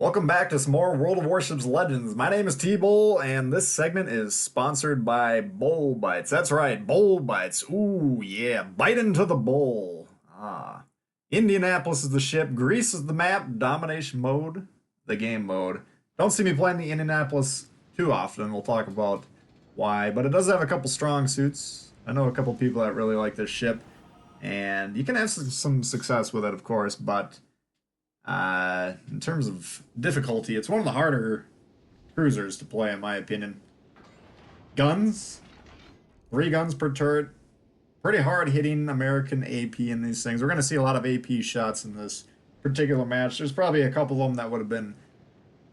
Welcome back to some more World of Warships Legends. My name is Tbull, and this segment is sponsored by Bull Bites. That's right, Bull Bites. Ooh, yeah, bite into the bowl. Indianapolis is the ship, Greece is the map, domination mode, the game mode. Don't see me playing the Indianapolis too often. We'll talk about why, but it does have a couple strong suits. I know a couple people that really like this ship, and you can have some success with it, of course, but in terms of difficulty, it's one of the harder cruisers to play, in my opinion. Guns, 3 guns per turret, pretty hard hitting American AP in these things. We're going to see a lot of AP shots in this particular match. There's probably a couple of them that would have been,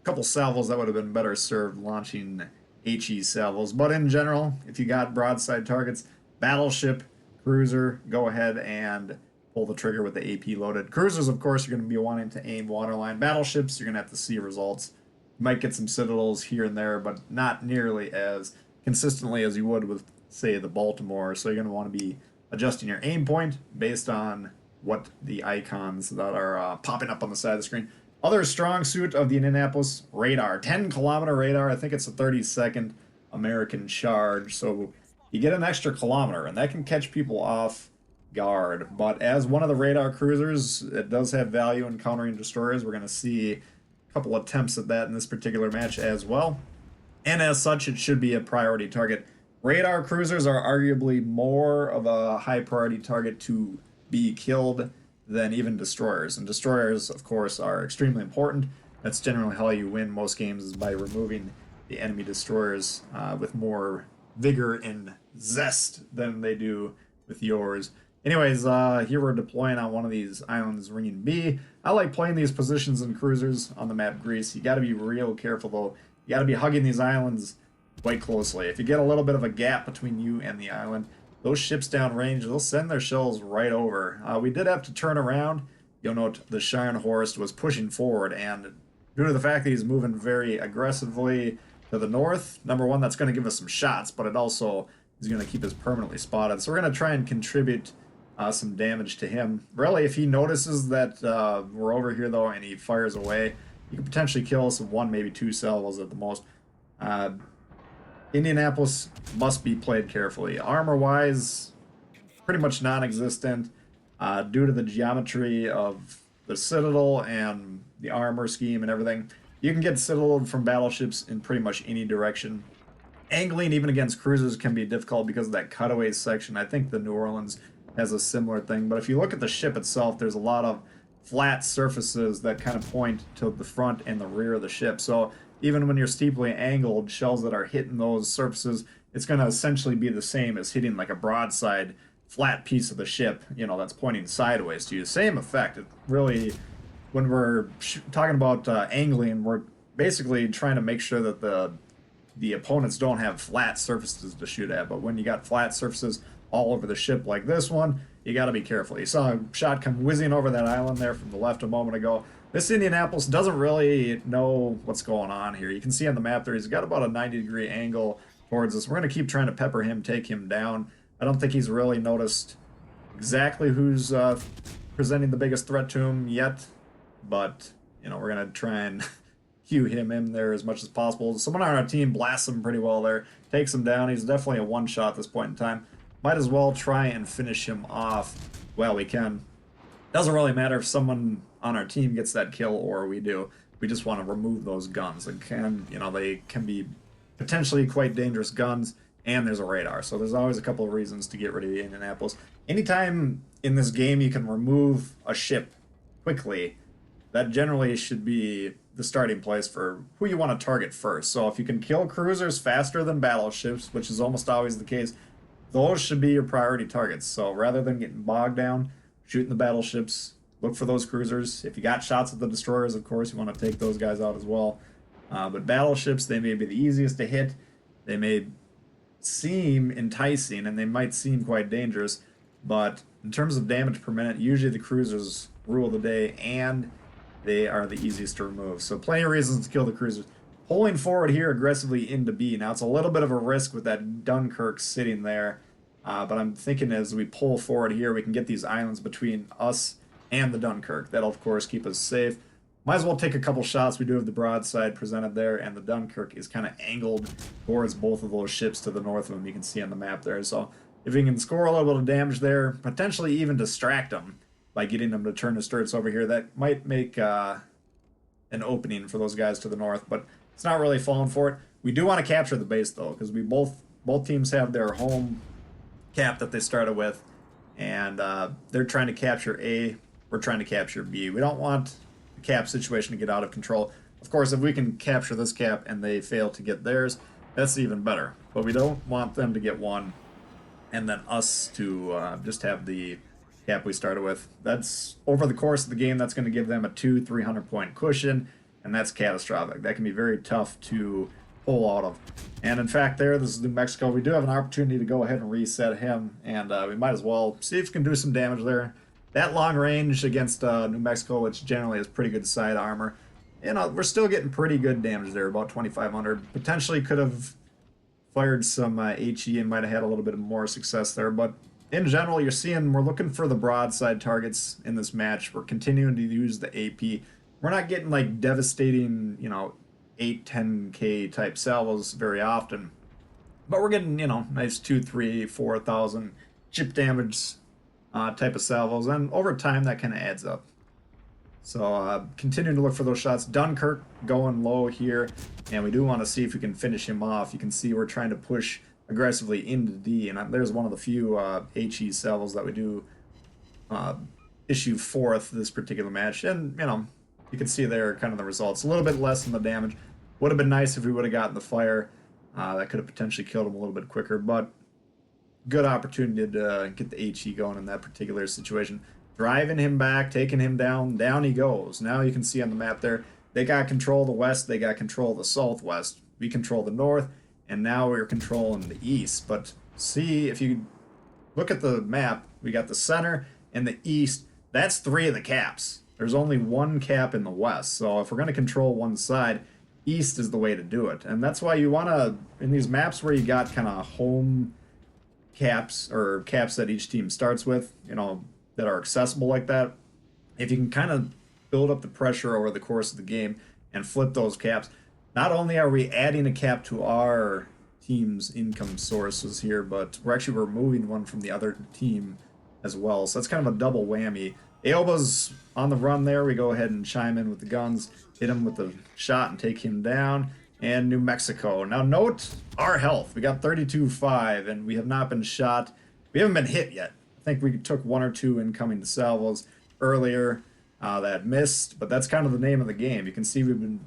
a couple salvos that would have been better served launching HE salvos. But in general, if you got broadside targets, battleship, cruiser, go ahead and pull the trigger with the AP loaded. Cruisers, of course, you're going to be wanting to aim waterline. Battleships, you're going to have to see results. You might get some citadels here and there, but not nearly as consistently as you would with, say, the Baltimore. So you're going to want to be adjusting your aim point based on what the icons that are popping up on the side of the screen. Other strong suit of the Indianapolis, radar. 10-kilometer radar. I think it's a 30-second American charge. So you get an extra kilometer, and that can catch people off guard. But as one of the radar cruisers, it does have value in countering destroyers. We're going to see a couple attempts at that in this particular match as well. And as such, it should be a priority target. Radar cruisers are arguably more of a high priority target to be killed than even destroyers. And destroyers, of course, are extremely important. That's generally how you win most games, is by removing the enemy destroyers with more vigor and zest than they do with yours. Anyways, here we're deploying on one of these islands, Ring B. I like playing these positions in cruisers on the map Greece. You got to be real careful, though. You got to be hugging these islands quite closely. If you get a little bit of a gap between you and the island, those ships downrange, they'll send their shells right over. We did have to turn around. You'll note the Scharnhorst was pushing forward, and due to the fact that he's moving very aggressively to the north, number one, that's going to give us some shots, but it also is going to keep us permanently spotted. So we're going to try and contribute some damage to him. Really, if he notices that we're over here, though, and he fires away, you can potentially kill us with 1, maybe 2 salvos at the most. Indianapolis must be played carefully. Armor-wise, pretty much non-existent due to the geometry of the Citadel and the armor scheme and everything. You can get Citadel from battleships in pretty much any direction. Angling, even against cruisers, can be difficult because of that cutaway section. I think the New Orleans has a similar thing, but if you look at the ship itself, there's a lot of flat surfaces that kind of point to the front and the rear of the ship. So even when you're steeply angled, shells that are hitting those surfaces, it's going to essentially be the same as hitting like a broadside flat piece of the ship, you know, that's pointing sideways to you. Same effect. It really, when we're talking about angling, we're basically trying to make sure that the opponents don't have flat surfaces to shoot at. But when you got flat surfaces all over the ship like this one, you got to be careful. You saw a shot come whizzing over that island there from the left a moment ago. This Indianapolis doesn't really know what's going on here. You can see on the map there, he's got about a 90-degree angle towards us. We're going to keep trying to pepper him, take him down. I don't think he's really noticed exactly who's presenting the biggest threat to him yet, but, you know, we're going to try and cue him in there as much as possible. Someone on our team blasts him pretty well there, takes him down. He's definitely a one-shot at this point in time. Might as well try and finish him off while we can. Doesn't really matter if someone on our team gets that kill or we do. We just want to remove those guns. It can, you know, they can be potentially quite dangerous guns, and there's a radar. So there's always a couple of reasons to get rid of the Indianapolis. Anytime in this game you can remove a ship quickly, that generally should be the starting place for who you want to target first. So if you can kill cruisers faster than battleships, which is almost always the case, those should be your priority targets. So rather than getting bogged down shooting the battleships, look for those cruisers. If you got shots at the destroyers, of course, you want to take those guys out as well. But battleships, they may be the easiest to hit. They may seem enticing, and they might seem quite dangerous. But in terms of damage per minute, usually the cruisers rule the day, and they are the easiest to remove. So plenty of reasons to kill the cruisers. Pulling forward here aggressively into B. Now, it's a little bit of a risk with that Dunkirk sitting there. But I'm thinking as we pull forward here, we can get these islands between us and the Dunkirk. That'll, of course, keep us safe. Might as well take a couple shots. We do have the broadside presented there, and the Dunkirk is kind of angled towards both of those ships to the north of them. You can see on the map there. So if we can score a little bit of damage there, potentially even distract them by getting them to turn the turrets over here, that might make an opening for those guys to the north. But it's not really falling for it. We do want to capture the base though, because we both teams have their home cap that they started with, and they're trying to capture A. We're trying to capture B. We don't want cap situation to get out of control. Of course, if we can capture this cap and they fail to get theirs, that's even better. But we don't want them to get one and then us to just have the cap we started with. That's over the course of the game, that's going to give them a 200-300 point cushion, and that's catastrophic. That can be very tough to pull out of. And in fact, this is New Mexico. We do have an opportunity to go ahead and reset him, and we might as well see if we can do some damage there. That long range against New Mexico, which generally has pretty good side armor, we're still getting pretty good damage there, about 2,500. Potentially could have fired some HE and might have had a little bit more success there, but in general, you're seeing we're looking for the broadside targets in this match. We're continuing to use the AP. We're not getting like devastating, 8, 10K type salvos very often, but we're getting, nice 2, 3, 4,000 chip damage type of salvos, and over time that kind of adds up. So continuing to look for those shots. Dunkirk going low here, and we do want to see if we can finish him off. You can see we're trying to push aggressively into D, and there's one of the few HE salvos that we do issue fourth this particular match, and you can see there kind of the results. A little bit less than the damage. Would have been nice if we would have gotten the fire. That could have potentially killed him a little bit quicker, but good opportunity to get the HE going in that particular situation. Driving him back, taking him down, down he goes. Now you can see on the map there, they got control of the west, they got control of the southwest. We control the north, and now we're controlling the east. But see, if you look at the map, we got the center and the east. That's 3 of the caps. There's only 1 cap in the west. So if we're going to control one side, east is the way to do it. And that's why you want to, in these maps where you got kind of home caps or caps that each team starts with, that are accessible like that, if you can kind of build up the pressure over the course of the game and flip those caps, not only are we adding a cap to our team's income sources here, but we're actually removing one from the other team as well. So that's kind of a double whammy. Aoba's on the run there. We go ahead and chime in with the guns, hit him with the shot and take him down. And New Mexico. Now note our health. We got 32.5 and we have not been shot. We haven't been hit yet. I think we took 1 or 2 incoming salvos earlier that missed, but that's kind of the name of the game. You can see we've been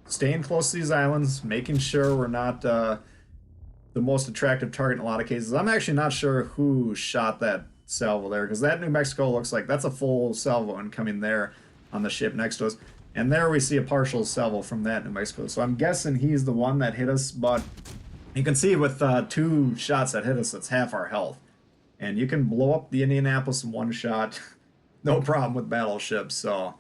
staying close to these islands, making sure we're not the most attractive target in a lot of cases. I'm actually not sure who shot that salvo there, because that New Mexico looks like that's a full salvo incoming there on the ship next to us. And there we see a partial salvo from that New Mexico. So I'm guessing he's the one that hit us, but you can see with 2 shots that hit us, that's half our health. And you can blow up the Indianapolis in 1 shot, no problem with battleships. So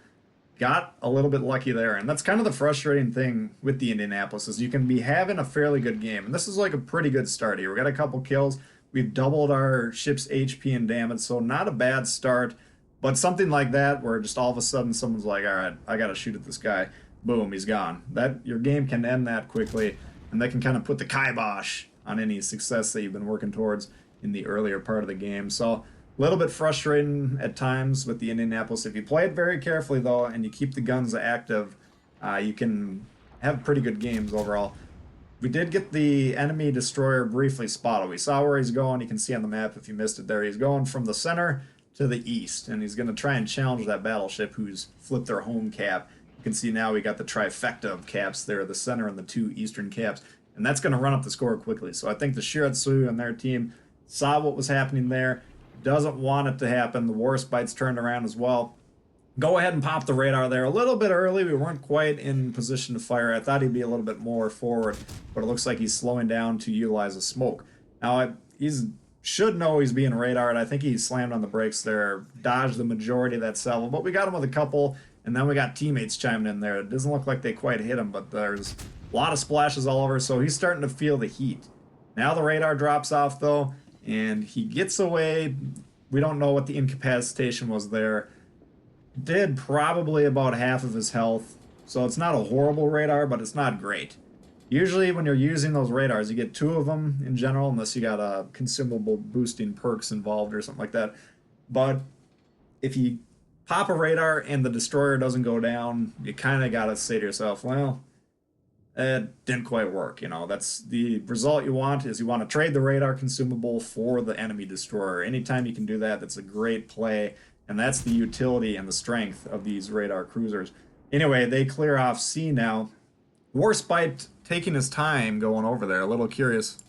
got a little bit lucky there. And that's kind of the frustrating thing with the Indianapolis, is you can be having a fairly good game. And this is like a pretty good start here. We got a couple kills. We've doubled our ship's HP and damage, so not a bad start. But something like that, where just all of a sudden someone's like, all right, I got to shoot at this guy. Boom, he's gone. Your game can end that quickly, and that can kind of put the kibosh on any success that you've been working towards in the earlier part of the game. So a little bit frustrating at times with the Indianapolis. If you play it very carefully, though, and you keep the guns active, you can have pretty good games overall. We did get the enemy destroyer briefly spotted. We saw where he's going. You can see on the map if you missed it there. He's going from the center to the east, and he's going to try and challenge that battleship who's flipped their home cap. You can see now we got the trifecta of caps there, the center and the 2 eastern caps, and that's going to run up the score quickly. So I think the Shiratsu and their team saw what was happening there, doesn't want it to happen. The Warspite's turned around as well. Go ahead and pop the radar there a little bit early. We weren't quite in position to fire. I thought he'd be a little bit more forward, but it looks like he's slowing down to utilize a smoke. Now, he's should know he's being radared. I think he slammed on the brakes there, dodged the majority of that salvo, but we got him with a couple, and then we got teammates chiming in there. It doesn't look like they quite hit him, but there's a lot of splashes all over, so he's starting to feel the heat. Now the radar drops off, though, and he gets away. We don't know what the incapacitation was there. Did probably about half of his health. So it's not a horrible radar, but it's not great. Usually when you're using those radars, you get two of them in general, unless you got consumable boosting perks involved or something like that. But if you pop a radar and the destroyer doesn't go down, you kind of got to say to yourself, well, it didn't quite work. You know, that's the result you want is you want to trade the radar consumable for the enemy destroyer. Anytime you can do that, that's a great play. And that's the utility and the strength of these radar cruisers. Anyway, they clear off C now. Warspite taking his time going over there, a little curious.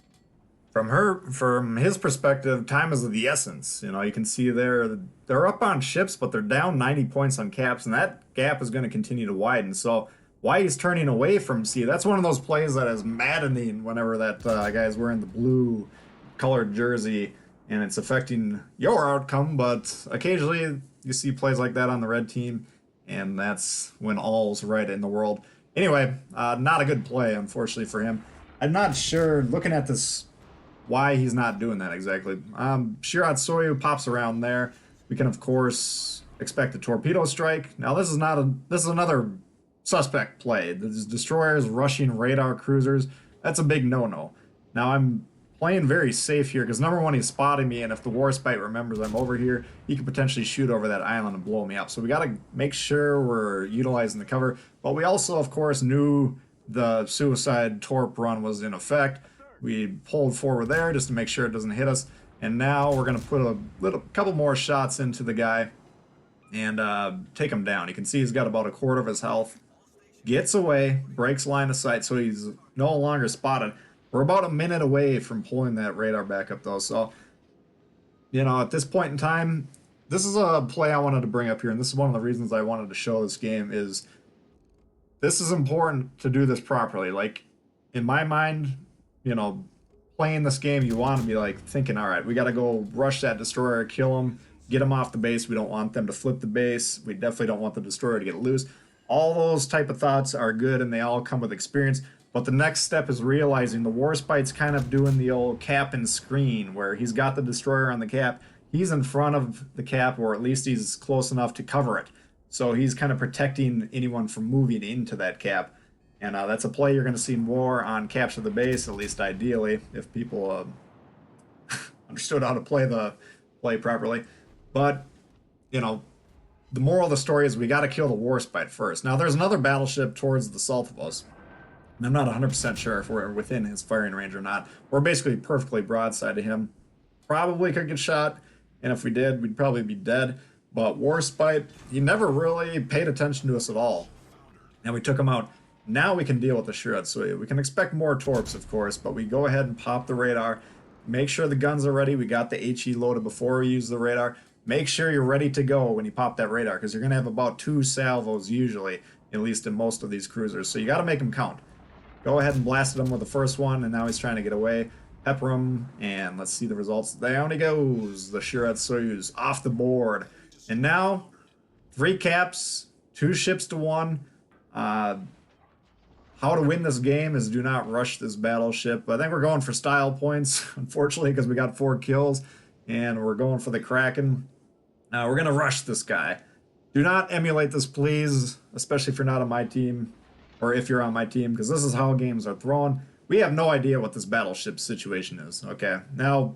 From his perspective, time is of the essence. You know, you can see they're up on ships, but they're down 90 points on caps, and that gap is going to continue to widen. So why he's turning away from C, that's one of those plays that is maddening whenever that guy's wearing the blue colored jersey and it's affecting your outcome. But occasionally you see plays like that on the red team, and that's when all's right in the world. Anyway, not a good play, unfortunately for him. I'm not sure, looking at this, why he's not doing that exactly. Shirat Soyu pops around there. We can, of course, expect a torpedo strike. Now, this is another suspect play. The destroyers rushing radar cruisers. That's a big no-no. Now, I'm playing very safe here because number one, he's spotting me, and if the Warspite remembers I'm over here, he could potentially shoot over that island and blow me up. So we got to make sure we're utilizing the cover. But we also, of course, knew the suicide torp run was in effect. We pulled forward there just to make sure it doesn't hit us. And now we're going to put a couple more shots into the guy and take him down. You can see he's got about a quarter of his health. Gets away, breaks line of sight, so he's no longer spotted. We're about a minute away from pulling that radar back up, though. So, you know, at this point in time, this is a play I wanted to bring up here, and this is one of the reasons I wanted to show this game is this is important to do this properly. Like, in my mind, you know, playing this game, you want to be like thinking, all right, we got to go rush that destroyer, kill him, get him off the base. We don't want them to flip the base. We definitely don't want the destroyer to get loose. All those type of thoughts are good, and they all come with experience. But the next step is realizing the Warspite's kind of doing the old cap and screen, where he's got the destroyer on the cap. He's in front of the cap, or at least he's close enough to cover it. So he's kind of protecting anyone from moving into that cap. And that's a play you're going to see more on Capture the Base, at least ideally, if people understood how to play properly. But, you know, the moral of the story is we got to kill the Warspite first. Now, there's another battleship towards the south of us. And I'm not 100% sure if we're within his firing range or not. We're basically perfectly broadside to him. Probably could get shot, and if we did, we'd probably be dead. But Warspite, he never really paid attention to us at all. And we took him out. Now we can deal with the Shiratsuya. We can expect more torps, of course, but we go ahead and pop the radar. Make sure the guns are ready. We got the HE loaded before we use the radar. Make sure you're ready to go when you pop that radar, because you're going to have about 2 salvos usually, at least in most of these cruisers. So you got to make them count. Go ahead and blasted him with the first one, and now he's trying to get away. Pepper him, and let's see the results. Down he goes. The Shiratsuya's off the board. And now, 3 caps, 2 ships to 1. How to win this game is do not rush this battleship. I think we're going for style points, unfortunately, because we got 4 kills. And we're going for the Kraken. We're going to rush this guy. Do not emulate this, please, especially if you're not on my team, or if you're on my team, because this is how games are thrown. We have no idea what this battleship situation is, okay? Now,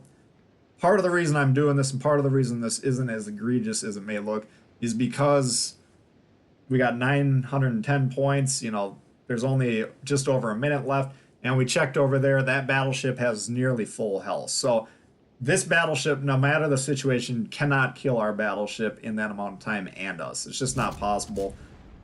part of the reason I'm doing this, and part of the reason this isn't as egregious as it may look, is because we got 910 points, you know, there's only just over a minute left, and we checked over there, that battleship has nearly full health. So this battleship, no matter the situation, cannot kill our battleship in that amount of time and us. It's just not possible.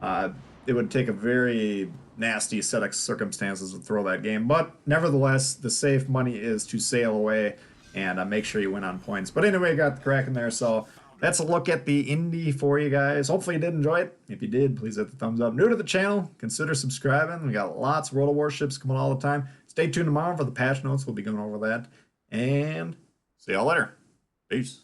It would take a very nasty set of circumstances to throw that game. But nevertheless, the safe money is to sail away and make sure you win on points. But anyway, got the Kraken there, so that's a look at the Indy for you guys. Hopefully you did enjoy it. If you did, please hit the thumbs up. New to the channel, consider subscribing. We got lots of World of Warships coming all the time. Stay tuned tomorrow for the patch notes. We'll be going over that. And see y'all later. Peace.